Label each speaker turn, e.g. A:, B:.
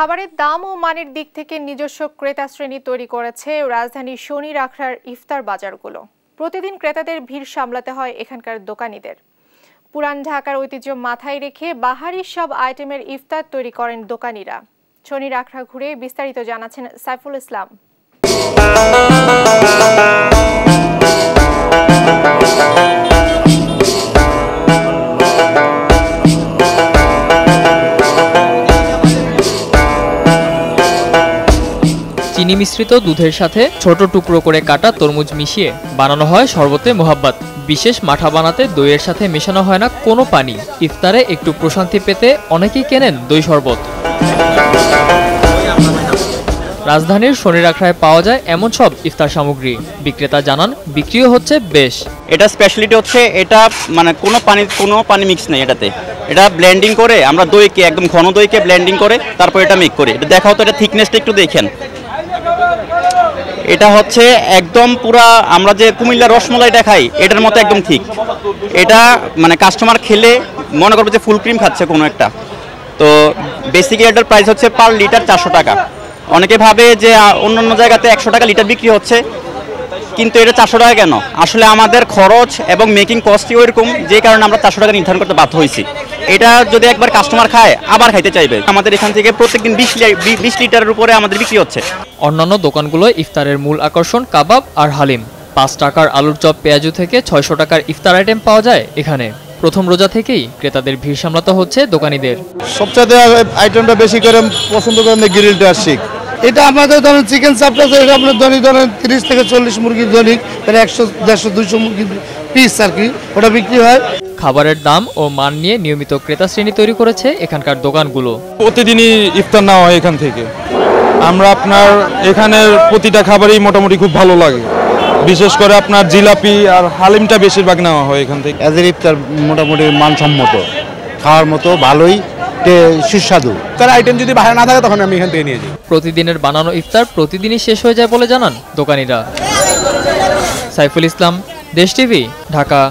A: খাবারের দাম ও মানের দিক থেকে নিজস্ব ক্রেতা শ্রেণী তৈরি করেছে রাজধানীর শনির আখড়ার ইফতার বাজারগুলো। প্রতিদিন ক্রেতাদের ভিড় সামলাতে হয় এখানকার দোকানীদের। পুরান ঢাকার ঐতিহ্য মাথায় রেখে বাহারি সব আইটেমের ইফতার তৈরি করেন দোকানীরা। শনির আখড়া ঘুরে বিস্তারিত জানাচ্ছেন সাইফুল ইসলাম।
B: চিনি মিশ্রিত দুধের সাথে ছোট টুকরো করে কাটা তরমুজ মিশিয়ে বানানো হয় শরবতে মোহাব্বত। বিশেষ মাঠা বানাতে দইয়ের সাথে মেশানো হয় না কোনো পানি। ইফতারে একটু প্রশান্তি পেতে অনেকেই কেনেন দই শরবত। রাজধানীর শনির আখড়ায় পাওয়া যায় এমন সব ইফতার সামগ্রী। বিক্রেতা জানান বিক্রিও হচ্ছে বেশ।
C: এটা স্পেশালিটি হচ্ছে এটা মানে কোনো পানি মিক্স নেই এটাতে। এটা ব্লেন্ডিং করে আমরা দইকে একদম ঘন দইকে ব্লেন্ডিং করে তারপর এটা মিক্স করি। এটা দেখাও তো, এটা থিকনেসটা একটু দেখেন। এটা হচ্ছে একদম পুরা আমরা যে কুমিল্লার রসমলাইটা খাই এটার মতো একদম ঠিক। এটা মানে কাস্টমার খেলে মনে করবে যে ফুল ক্রিম খাচ্ছে কোনো একটা। তো বেসিক্যালি এটার প্রাইস হচ্ছে পার লিটার 400 টাকা। অনেকে ভাবে যে অন্যান্য জায়গাতে 100 টাকা লিটার বিক্রি হচ্ছে, কিন্তু এটা 400 টাকা কেন? আসলে আমাদের খরচ এবং মেকিং কস্টই ওইরকম, যে কারণে আমরা 400 টাকা নির্ধারণ করতে বাধ্য হয়েছি। এটা যদি একবার কাস্টমার খায় আবার খাইতে চাইবে। আমাদের এখান থেকে প্রত্যেকদিন 20 লিটারের উপরে আমাদের বিক্রি হচ্ছে।
B: অন্যান্য দোকানগুলোয় ইফতারের মূল আকর্ষণ কাবাব আর হালিম। 5 টাকার আলুর চপ পেঁয়াজু থেকে 600 টাকার ইফতার আইটেম পাওয়া যায় এখানে। প্রথম রোজা থেকেই ক্রেতাদের ভিড় সামলাতে হচ্ছে দোকানীদের।
D: সবচেয়ে আইটেমটা বেশি করে পছন্দ করেন গ্রিলটা শিক। এটা আমাদের ধরেন চিকেন চাপটা এটা আপনার ধরেন 30 থেকে 40 মুরগির দৈনিক, মানে 100, 150, 200 মুরগির পিস আর কি, ওটা বিক্রি হয়।
B: খাবারের দাম ও মান নিয়ে নিয়মিত ক্রেতা শ্রেণী তৈরি করেছে এখানকার দোকানগুলো।
E: প্রতিদিনই ইফতার নেওয়া হয় এখান থেকে। আমরা আপনার এখানের প্রতিটা খাবারই মোটামুটি খুব ভালো লাগে। বিশেষ করে আপনার জিলাপি আর হালিমটা বেশিরভাগ নেওয়া হয় এখান থেকে।
D: এদের ইফতার মোটামুটি মানসম্মত, খাওয়ার মতো ভালোই সুস্বাদু।
F: তার আইটেম যদি বাইরে না থাকে তখন আমি এখান থেকে নিয়ে যাই।
B: প্রতিদিনের বানানো ইফতার প্রতিদিনই শেষ হয়ে যায় বলে জানান দোকানীরা। সাইফুল ইসলাম, দেশ টিভি, ঢাকা।